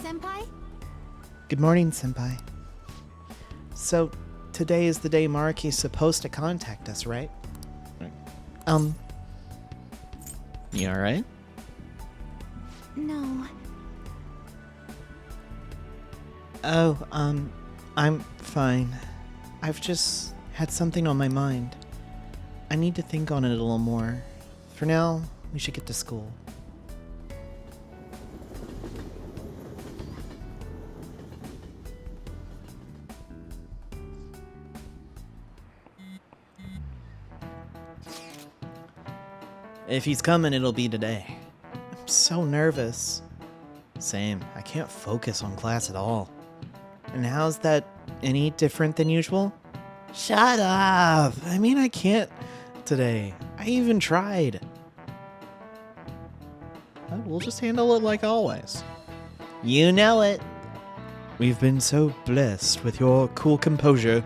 Senpai? Good morning, Senpai. So, today is the day Maruki's supposed to contact us, right? You alright? No. Oh, I'm fine. I've just had something on my mind. I need to think on it a little more. For now, we should get to school. If he's coming, it'll be today. I'm so nervous. Same. I can't focus on class at all. And how's that any different than usual? Shut up! I mean, I can't today. I even tried. We'll just handle it like always. You know it. We've been so blessed with your cool composure.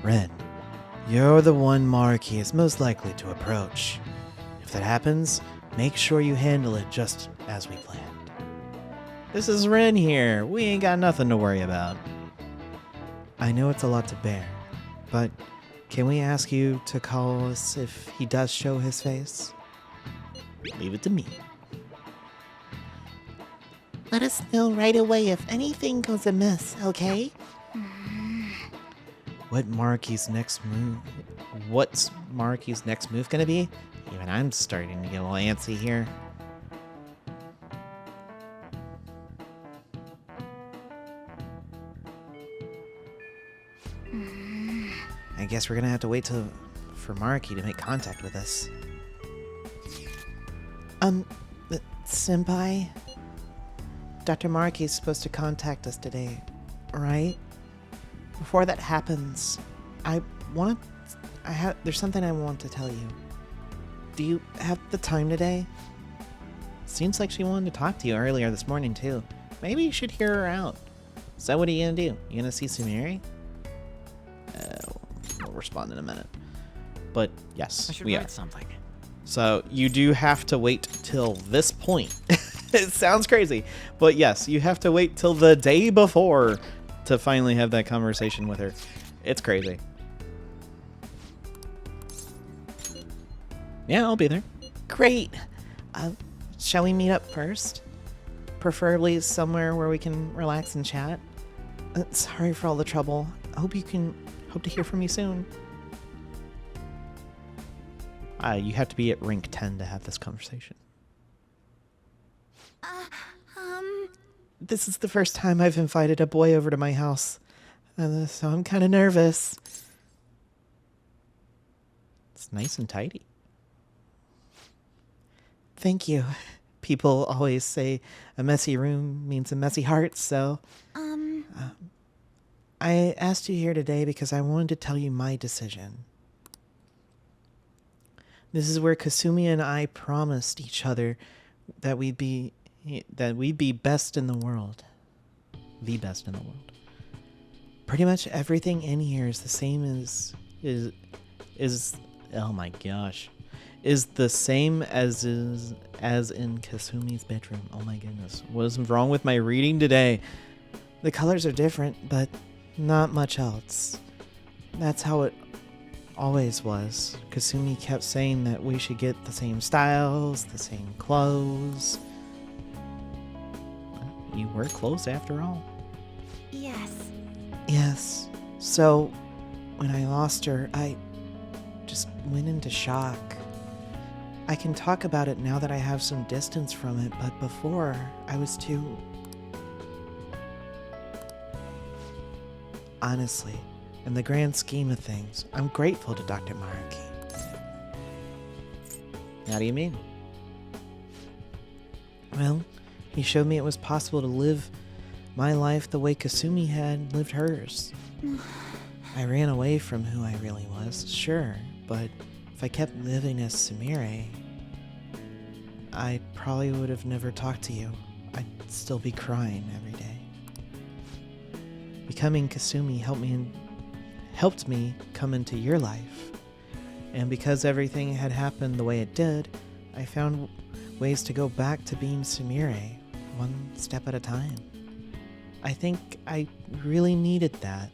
Ren, you're the one Maruki is most likely to approach. If that happens, make sure you handle it just as we planned. This is Ren here. We ain't got nothing to worry about. I know it's a lot to bear, but can we ask you to call us if he does show his face? Leave it to me. Let us know right away if anything goes amiss, okay? What's Maruki's next move gonna be? Even I'm starting to get a little antsy here. I guess we're gonna have to wait for Maruki to make contact with us. Senpai? Dr. Maruki is supposed to contact us today, right? Before that happens, there's something I want to tell you. Do you have the time today? Seems like she wanted to talk to you earlier this morning, too. Maybe you should hear her out. So what are you gonna do? You gonna see Sumire? We'll respond in a minute. But yes, I should we write are. something. So you do have to wait till this point. It sounds crazy, but yes, you have to wait till the day before to finally have that conversation with her. It's crazy. Yeah, I'll be there. Great. Shall we meet up first? Preferably somewhere where we can relax and chat. Sorry for all the trouble. Hope to hear from you soon. You have to be at rank 10 to have this conversation. This is the first time I've invited a boy over to my house, so I'm kind of nervous. It's nice and tidy. Thank you. People always say a messy room means a messy heart, so... I asked you here today because I wanted to tell you my decision. This is where Kasumi and I promised each other that we'd be best in the world. The best in the world. Pretty much everything in here is the same oh my gosh. Is the same as in Kasumi's bedroom. Oh my goodness. What is wrong with my reading today? The colors are different, but not much else. That's how it always was. Kasumi kept saying that we should get the same styles, the same clothes. You wear clothes after all. Yes. Yes. So, when I lost her, I just went into shock. I can talk about it now that I have some distance from it, but before, I was too... Honestly, in the grand scheme of things, I'm grateful to Dr. Maruki. How do you mean? Well, he showed me it was possible to live my life the way Kasumi had lived hers. I ran away from who I really was, sure, but if I kept living as Sumire, I probably would have never talked to you. I'd still be crying every day. Becoming Kasumi helped me come into your life. And because everything had happened the way it did, I found ways to go back to being Sumire, one step at a time. I think I really needed that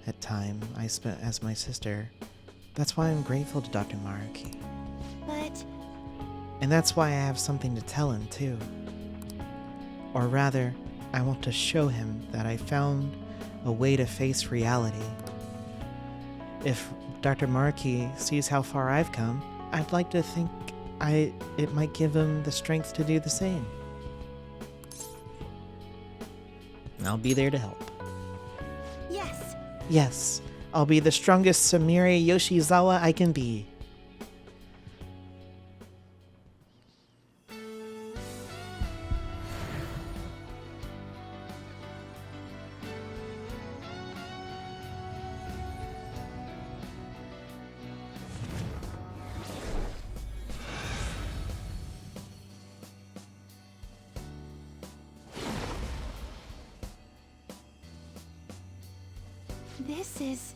at time I spent as my sister. That's why I'm grateful to Dr. Maruki. But... And that's why I have something to tell him, too. Or rather, I want to show him that I found a way to face reality. If Dr. Maruki sees how far I've come, I'd like to think it might give him the strength to do the same. I'll be there to help. Yes. Yes, I'll be the strongest Samiri Yoshizawa I can be. This is...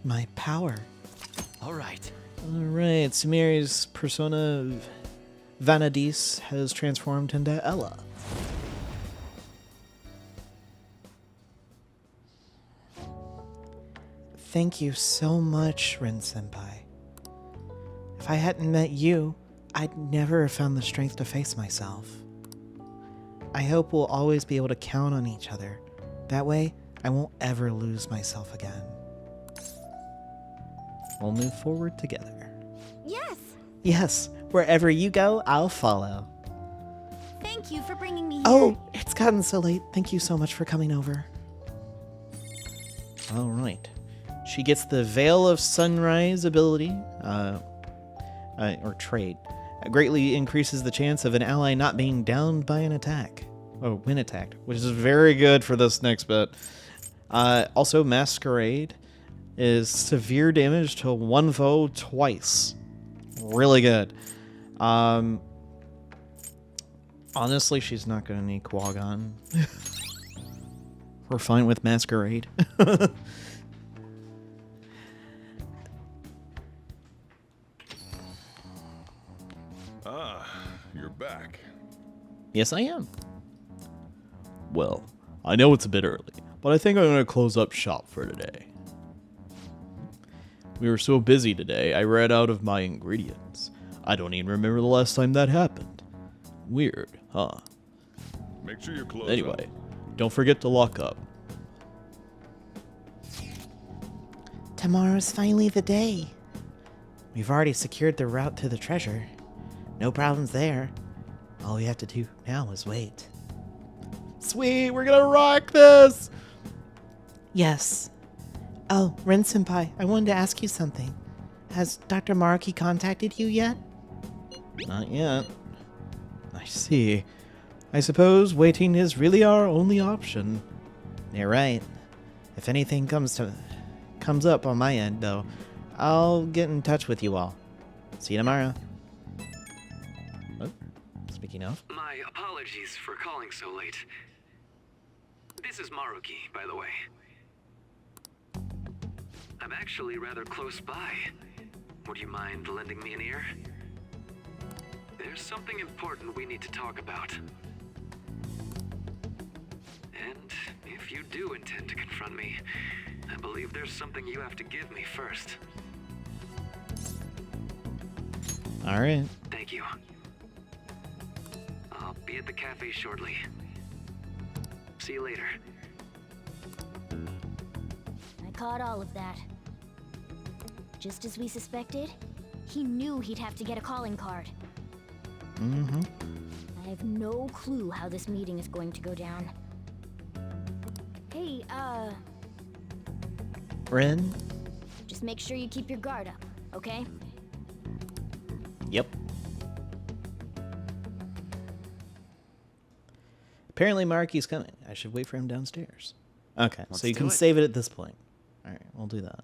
My power. All right. Alright, Samiri's persona Vanadis has transformed into Ella. Thank you so much, Rin-senpai. If I hadn't met you, I'd never have found the strength to face myself. I hope we'll always be able to count on each other. That way, I won't ever lose myself again. We'll move forward together. Yes! Yes, wherever you go, I'll follow. Thank you for bringing me here. Oh, it's gotten so late. Thank you so much for coming over. All right. She gets the Veil of Sunrise ability, or trait. It greatly increases the chance of an ally not being downed by an attack. Oh, when attacked, which is very good for this next bit. Also, Masquerade is severe damage to one foe twice. Really good. Honestly, she's not going to need Quagon. We're fine with Masquerade. You're back. Yes, I am. Well, I know it's a bit early, but I think I'm going to close up shop for today. We were so busy today, I ran out of my ingredients. I don't even remember the last time that happened. Weird, huh? Make sure you close Anyway, don't forget to lock up. Tomorrow's finally the day. We've already secured the route to the treasure. No problems there. All we have to do now is wait. Sweet, we're gonna rock this! Yes. Oh, Rin-senpai, I wanted to ask you something. Has Dr. Maruki contacted you yet? Not yet. I see. I suppose waiting is really our only option. You're right. If anything comes up on my end, though, I'll get in touch with you all. See you tomorrow. Oh, speaking of. My apologies for calling so late. This is Maruki, by the way. I'm actually rather close by. Would you mind lending me an ear? There's something important we need to talk about. And if you do intend to confront me, I believe there's something you have to give me first. All right. Thank you. I'll be at the cafe shortly. See you later. I caught all of that. Just as we suspected, he knew he'd have to get a calling card. Mm-hmm. I have no clue how this meeting is going to go down. Hey, Rin? just make sure you keep your guard up, okay? Yep. Apparently Maruki's coming. I should wait for him downstairs. Okay, Let's so you do can it. save it at this point. All right, we'll do that.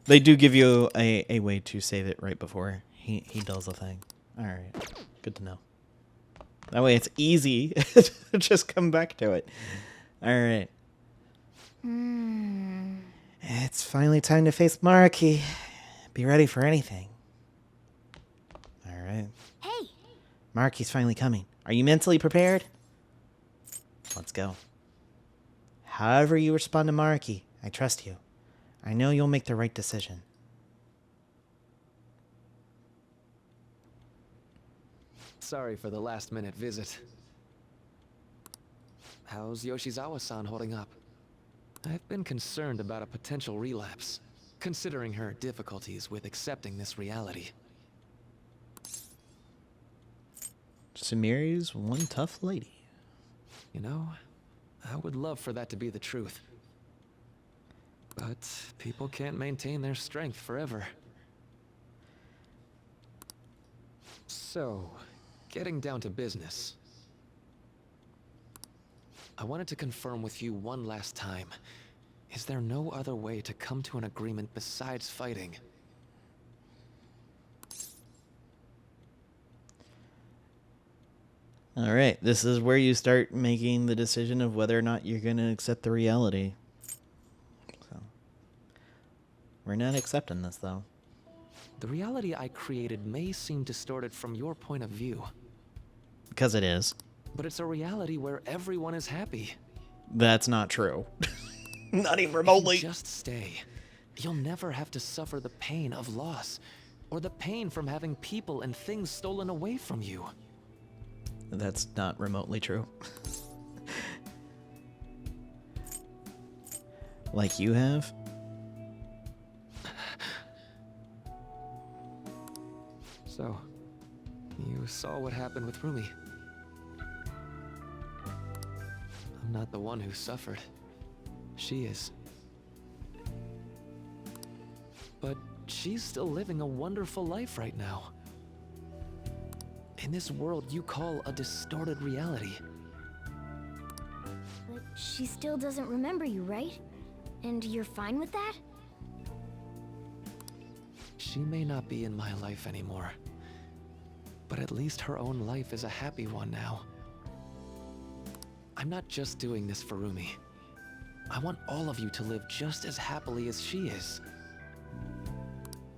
They do give you a way to save it right before he does the thing. All right, good to know. That way it's easy to just come back to it. All right. It's finally time to face Maruki. Be ready for anything. All right. Hey, Maruki's finally coming. Are you mentally prepared? Let's go. However you respond to Maruki, I trust you. I know you'll make the right decision. Sorry for the last-minute visit. How's Yoshizawa-san holding up? I've been concerned about a potential relapse, considering her difficulties with accepting this reality. Sumiri's one tough lady. You know, I would love for that to be the truth. But people can't maintain their strength forever. So, getting down to business. I wanted to confirm with you one last time. Is there no other way to come to an agreement besides fighting? All right, this is where you start making the decision of whether or not you're going to accept the reality. So, we're not accepting this, though. The reality I created may seem distorted from your point of view. Because it is. But it's a reality where everyone is happy. That's not true. Not even remotely. If you just stay. You'll never have to suffer the pain of loss, or the pain from having people and things stolen away from you. That's not remotely true. Like you have? So, you saw what happened with Rumi. I'm not the one who suffered. She is. But she's still living a wonderful life right now. In this world you call a distorted reality. But she still doesn't remember you, right? And you're fine with that? She may not be in my life anymore. But at least her own life is a happy one now. I'm not just doing this for Rumi. I want all of you to live just as happily as she is.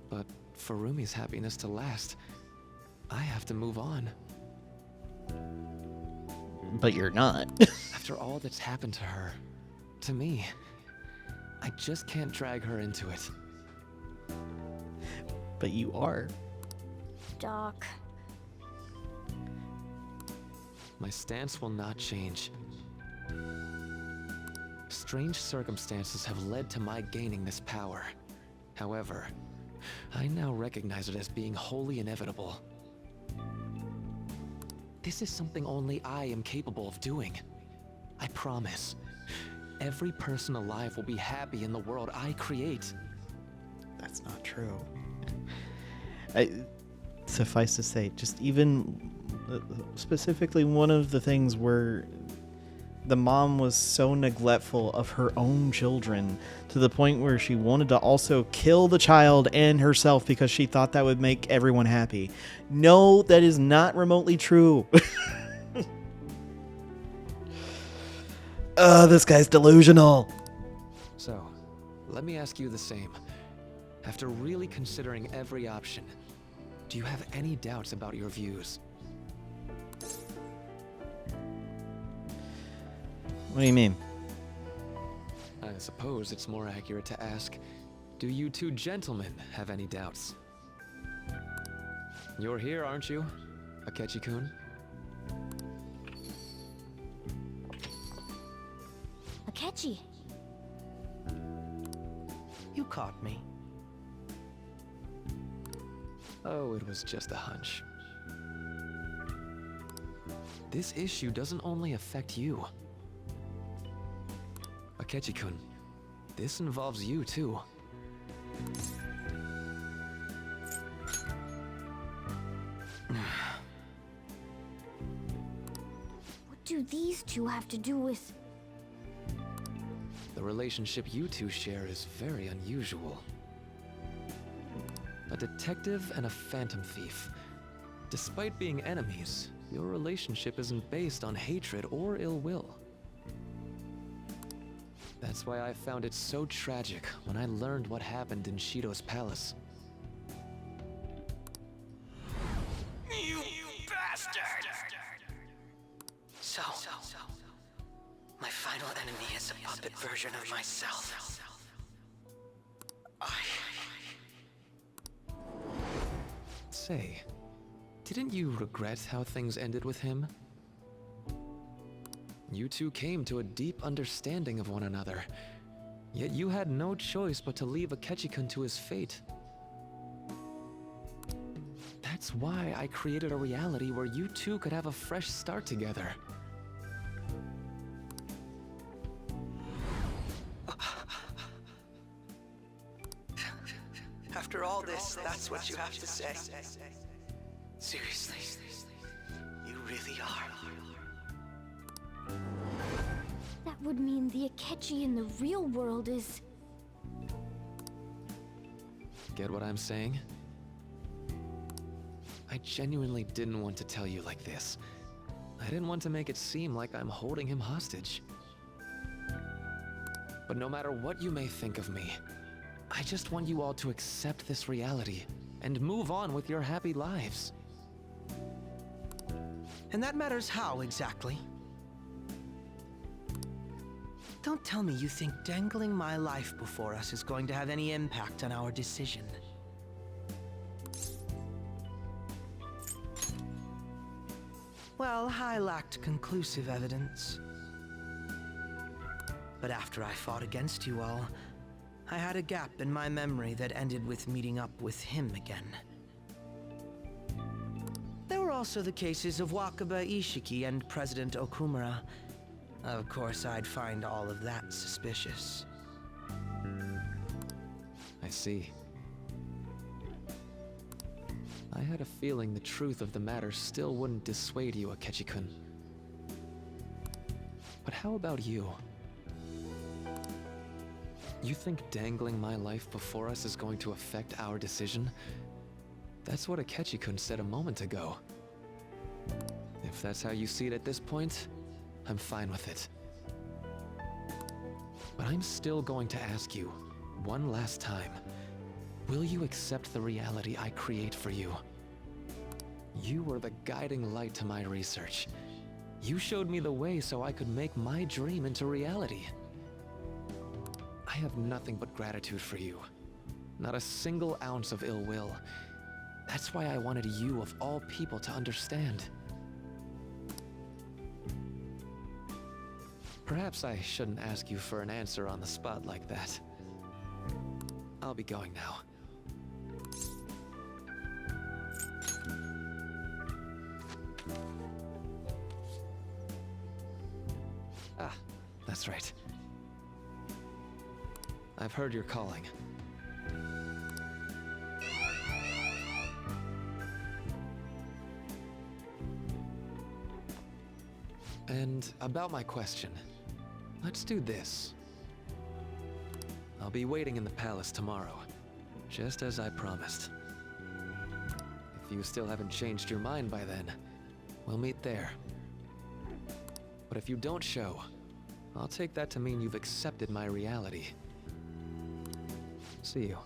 But for Rumi's happiness to last, I have to move on. But you're not. After all that's happened to her, to me, I just can't drag her into it. But you are. Doc. My stance will not change. Strange circumstances have led to my gaining this power. However, I now recognize it as being wholly inevitable. This is something only I am capable of doing. I promise. Every person alive will be happy in the world I create. That's not true. Suffice to say, just even specifically one of the things where the mom was so neglectful of her own children to the point where she wanted to also kill the child and herself because she thought that would make everyone happy. No, that is not remotely true. This guy's delusional. So, let me ask you the same. After really considering every option, do you have any doubts about your views? What do you mean? I suppose it's more accurate to ask, do you two gentlemen have any doubts? You're here, aren't you, Akechi-kun? Akechi. You caught me. Oh, it was just a hunch. This issue doesn't only affect you. Akechi-kun, this involves you too. What do these two have to do with... The relationship you two share is very unusual. A detective and a phantom thief. Despite being enemies, your relationship isn't based on hatred or ill will. That's why I found it so tragic when I learned what happened in Shido's palace. You bastard! My final enemy is a puppet version of myself. Say, didn't you regret how things ended with him? You two came to a deep understanding of one another, yet you had no choice but to leave Akechi-kun to his fate. That's why I created a reality where you two could have a fresh start together. After all this, that's what you have to say. Seriously, you really are. That would mean the Akechi in the real world is... Get what I'm saying? I genuinely didn't want to tell you like this. I didn't want to make it seem like I'm holding him hostage. But no matter what you may think of me, I just want you all to accept this reality and move on with your happy lives. And that matters how, exactly? Don't tell me you think dangling my life before us is going to have any impact on our decision. Well, I lacked conclusive evidence. But after I fought against you all, I had a gap in my memory that ended with meeting up with him again. There were also the cases of Wakaba Ishiki and President Okumura. Of course, I'd find all of that suspicious. I see. I had a feeling the truth of the matter still wouldn't dissuade you, Akechi-kun. But how about you? You think dangling my life before us is going to affect our decision? That's what Akechi-kun said a moment ago. If that's how you see it at this point, I'm fine with it. But I'm still going to ask you, one last time, will you accept the reality I create for you? You were the guiding light to my research. You showed me the way so I could make my dream into reality. I have nothing but gratitude for you. Not a single ounce of ill will. That's why I wanted you, of all people, to understand. Perhaps I shouldn't ask you for an answer on the spot like that. I'll be going now. Ah, that's right. I've heard you're calling. And about my question, let's do this. I'll be waiting in the palace tomorrow, just as I promised. If you still haven't changed your mind by then, we'll meet there. But if you don't show, I'll take that to mean you've accepted my reality. See you.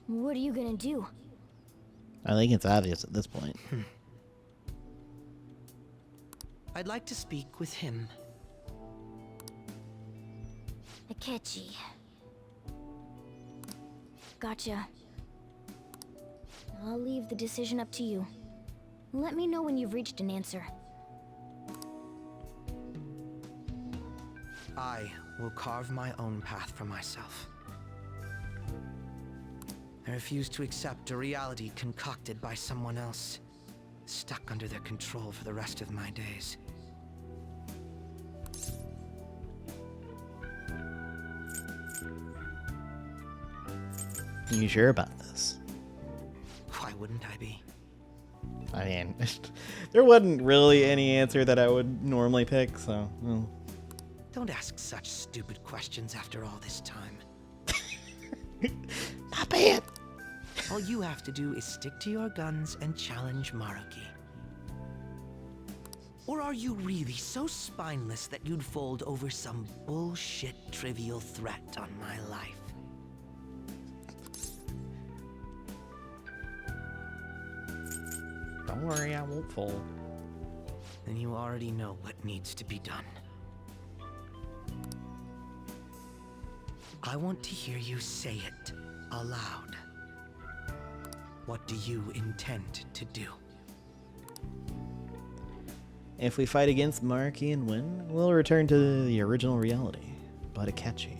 What are you gonna do? I think it's obvious at this point. I'd like to speak with him. Akechi. Gotcha. I'll leave the decision up to you. Let me know when you've reached an answer. I will carve my own path for myself. I refuse to accept a reality concocted by someone else, stuck under their control for the rest of my days. You sure about this? Why wouldn't I be? I mean, there wasn't really any answer that I would normally pick, so... well. Don't ask such stupid questions after all this time. Not bad. All you have to do is stick to your guns and challenge Maruki. Or are you really so spineless that you'd fold over some bullshit trivial threat on my life? Don't worry, I won't fall. Then you already know what needs to be done. I want to hear you say it aloud. What do you intend to do? If we fight against Maruki and win, we'll return to the original reality. But Akechi.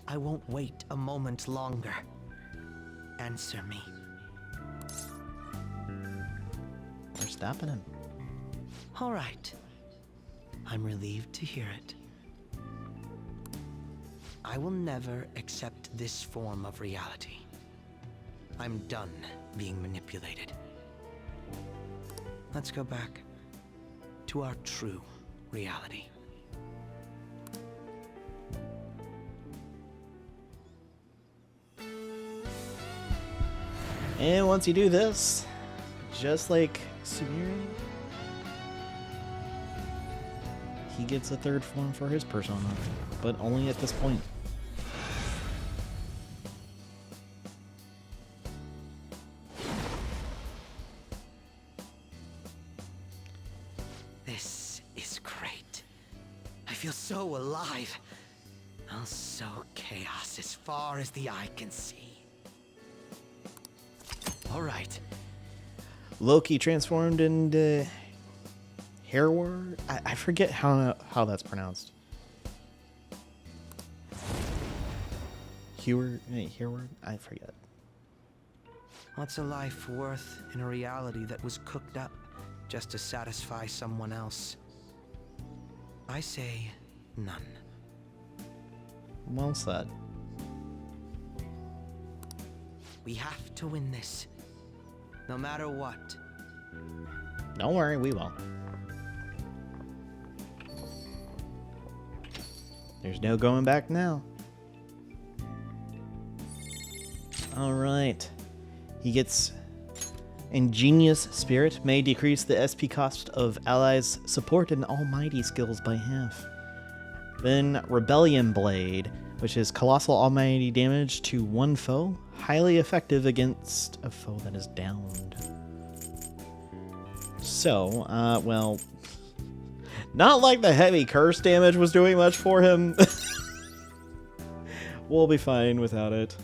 I won't wait a moment longer. Answer me. We're stopping him. All right. I'm relieved to hear it. I will never accept this form of reality. I'm done being manipulated. Let's go back to our true reality. And once you do this, just like Sumire, he gets a third form for his persona, but only at this point. This is great. I feel so alive. I'll sow chaos as far as the eye can see. All right. Loki transformed into Hereward? I forget how that's pronounced. Hereward? I forget. What's a life worth in a reality that was cooked up just to satisfy someone else? I say none. Well said. We have to win this. No matter what. Don't worry, we will. There's no going back now. Alright. He gets Ingenious Spirit may decrease the SP cost of allies' support and almighty skills by half. Then Rebellion Blade, which is colossal almighty damage to one foe, highly effective against a foe that is downed. So, well, not like the heavy curse damage was doing much for him. We'll be fine without it.